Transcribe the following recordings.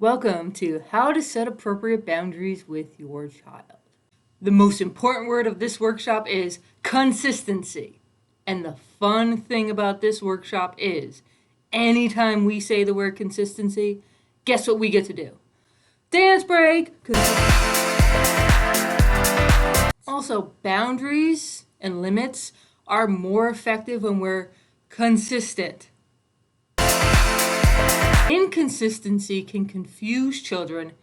Welcome to How to Set Appropriate Boundaries with Your Child. The most important word of this workshop is consistency. And the fun thing about this workshop is anytime we say the word consistency, guess what we get to do? Dance break! Also, boundaries and limits are more effective when we're consistent. Inconsistency can confuse children,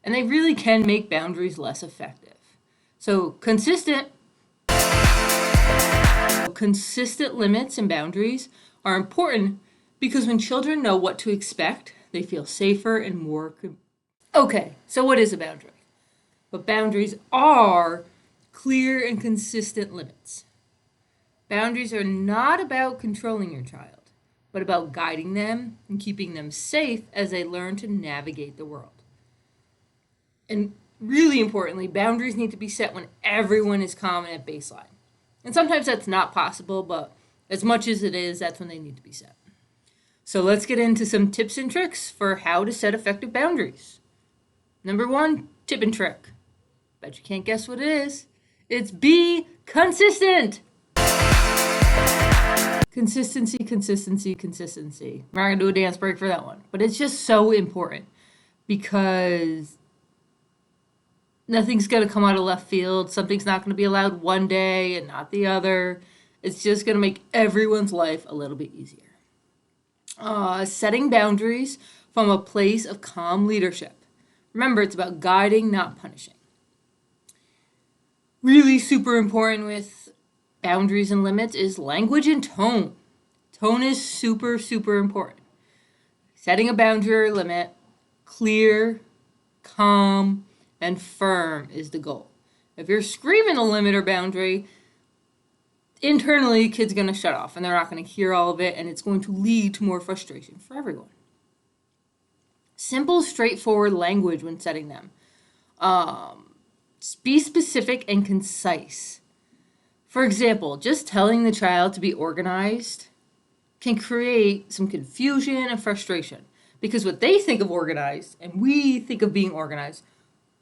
and they really can make boundaries less effective. So consistent limits and boundaries are important because when children know what to expect, they feel safer and more. Okay, so what is a boundary? But boundaries are clear and consistent limits. Boundaries are not about controlling your child, but about guiding them and keeping them safe as they learn to navigate the world. And really importantly, boundaries need to be set when everyone is common at baseline. And sometimes that's not possible, but as much as it is, that's when they need to be set. So let's get into some tips and tricks for how to set effective boundaries. Number 1, tip and trick. Bet you can't guess what it is. It's be consistent. Consistency. We're not going to do a dance break for that one. But it's just so important because nothing's going to come out of left field. Something's not going to be allowed one day and not the other. It's just going to make everyone's life a little bit easier. Setting boundaries from a place of calm leadership. Remember, it's about guiding, not punishing. Really super important with boundaries and limits is language and tone. Tone is super important. Setting a boundary or limit, clear, calm, and firm is the goal. If you're screaming a limit or boundary, internally, kid's going to shut off and they're not going to hear all of it, and it's going to lead to more frustration for everyone. Simple, straightforward language when setting them. Be specific and concise. For example, just telling the child to be organized can create some confusion and frustration because what they think of organized and we think of being organized,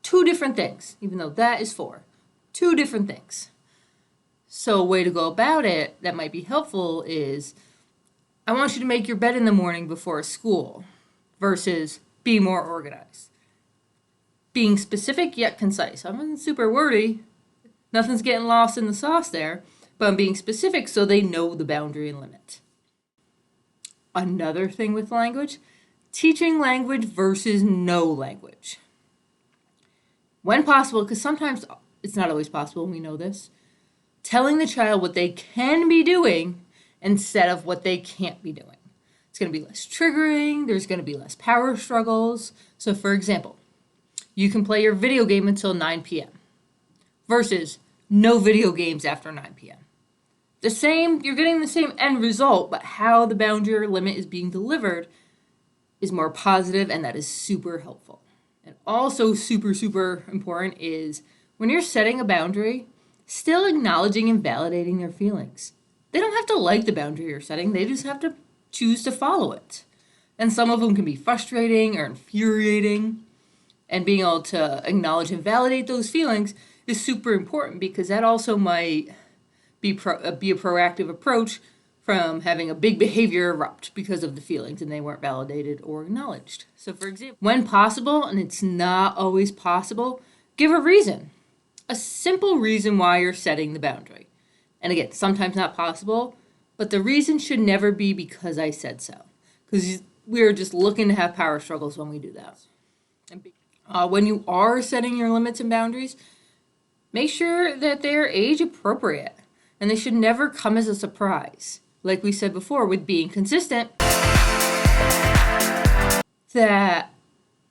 two different things, even though that is two different things. So a way to go about it that might be helpful is, I want you to make your bed in the morning before school versus be more organized. Being specific yet concise. I'm super wordy. Nothing's getting lost in the sauce there, but I'm being specific so they know the boundary and limit. Another thing with language, teaching language versus no language. When possible, because sometimes it's not always possible, we know this, telling the child what they can be doing instead of what they can't be doing. It's going to be less triggering, there's going to be less power struggles. So for example, you can play your video game until 9 p.m. versus no video games after 9 p.m. You're getting the same end result, but how the boundary or limit is being delivered is more positive, and that is super helpful. And also super important is when you're setting a boundary, still acknowledging and validating their feelings. They don't have to like the boundary you're setting, they just have to choose to follow it. And some of them can be frustrating or infuriating, and being able to acknowledge and validate those feelings is super important because that also might be a proactive approach from having a big behavior erupt because of the feelings and they weren't validated or acknowledged. So for example, when possible, and it's not always possible, give a reason. A simple reason why you're setting the boundary. And again, sometimes not possible, but the reason should never be because I said so. Because we're just looking to have power struggles when we do that. When you are setting your limits and boundaries, make sure that they're age appropriate and they should never come as a surprise. Like we said before with being consistent, that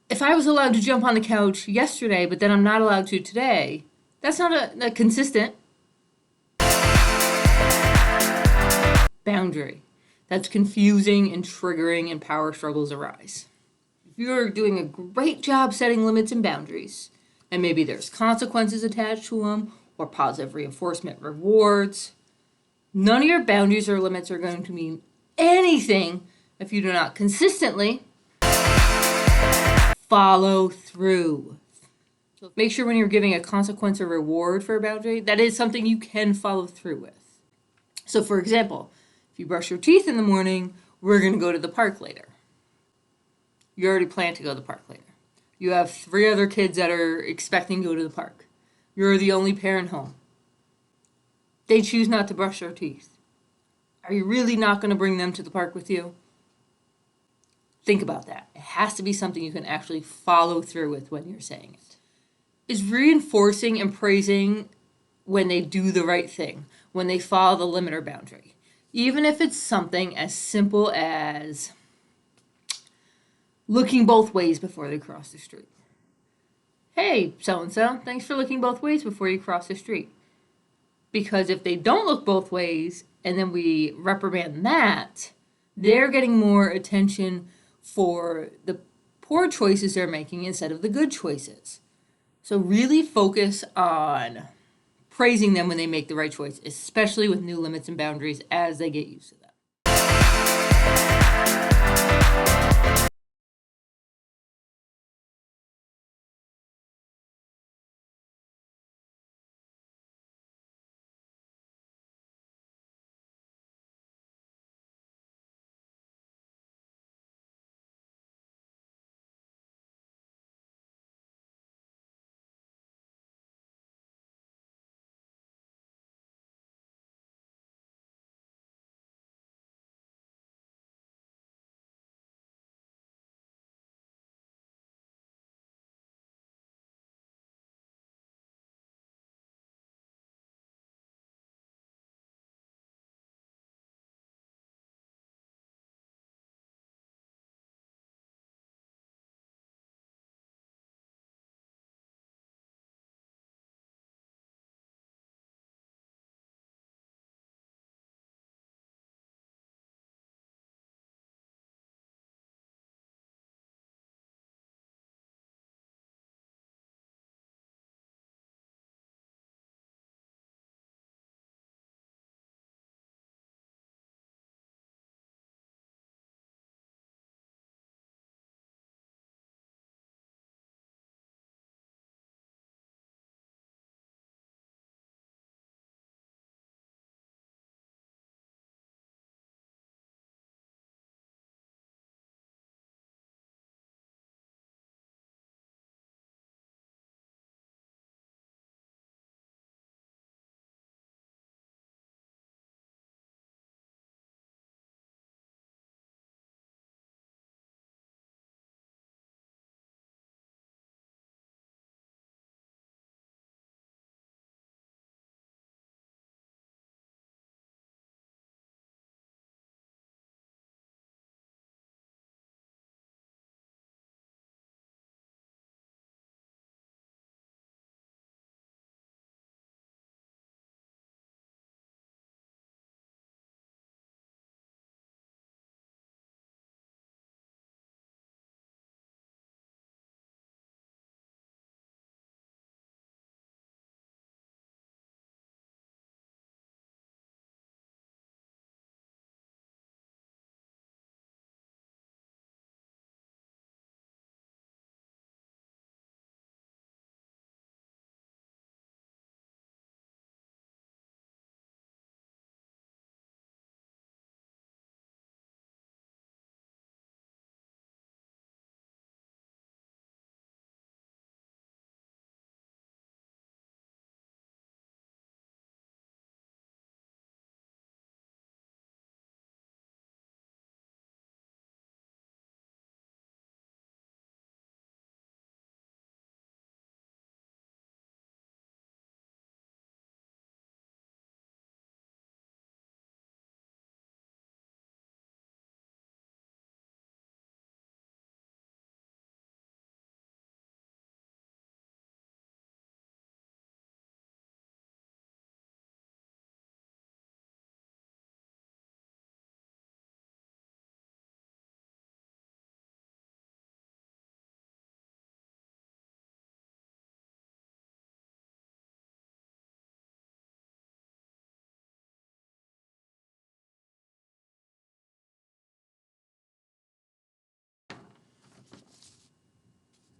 if I was allowed to jump on the couch yesterday, but then I'm not allowed to today, that's not a consistent boundary. That's confusing and triggering and power struggles arise. If you're doing a great job setting limits and boundaries, and maybe there's consequences attached to them or positive reinforcement rewards, none of your boundaries or limits are going to mean anything if you do not consistently follow through. So make sure when you're giving a consequence or reward for a boundary, that is something you can follow through with. So for example, if you brush your teeth in the morning, we're going to go to the park later. You already plan to go to the park later. You have 3 other kids that are expecting to go to the park. You're the only parent home. They choose not to brush their teeth. Are you really not going to bring them to the park with you? Think about that. It has to be something you can actually follow through with when you're saying it. Is reinforcing and praising when they do the right thing, when they follow the limit or boundary. Even if it's something as simple as looking both ways before they cross the street. Hey, so-and-so, thanks for looking both ways before you cross the street. Because if they don't look both ways and then we reprimand that, they're getting more attention for the poor choices they're making instead of the good choices. So really focus on praising them when they make the right choice, especially with new limits and boundaries as they get used to them.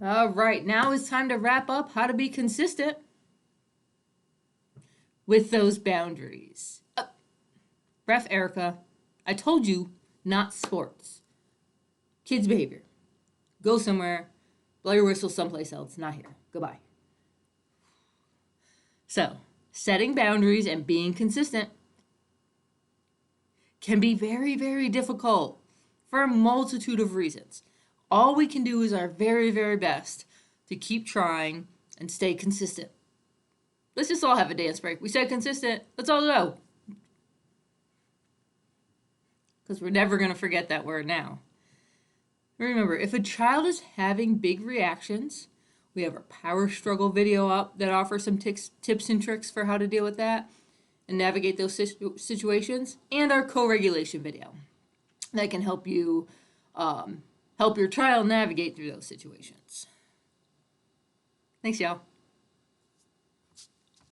All right, now it's time to wrap up how to be consistent with those boundaries. Ref Erica, I told you not sports. Kids' behavior. Go somewhere, blow your whistle someplace else, not here. Goodbye. So, setting boundaries and being consistent can be very, very difficult for a multitude of reasons. All we can do is our very, very best to keep trying and stay consistent. Let's just all have a dance break. We said consistent. Let's all go. Because we're never going to forget that word now. Remember, if a child is having big reactions, we have our power struggle video up that offers some tips and tricks for how to deal with that and navigate those situations, and our co-regulation video that can help you help your child navigate through those situations. Thanks, y'all.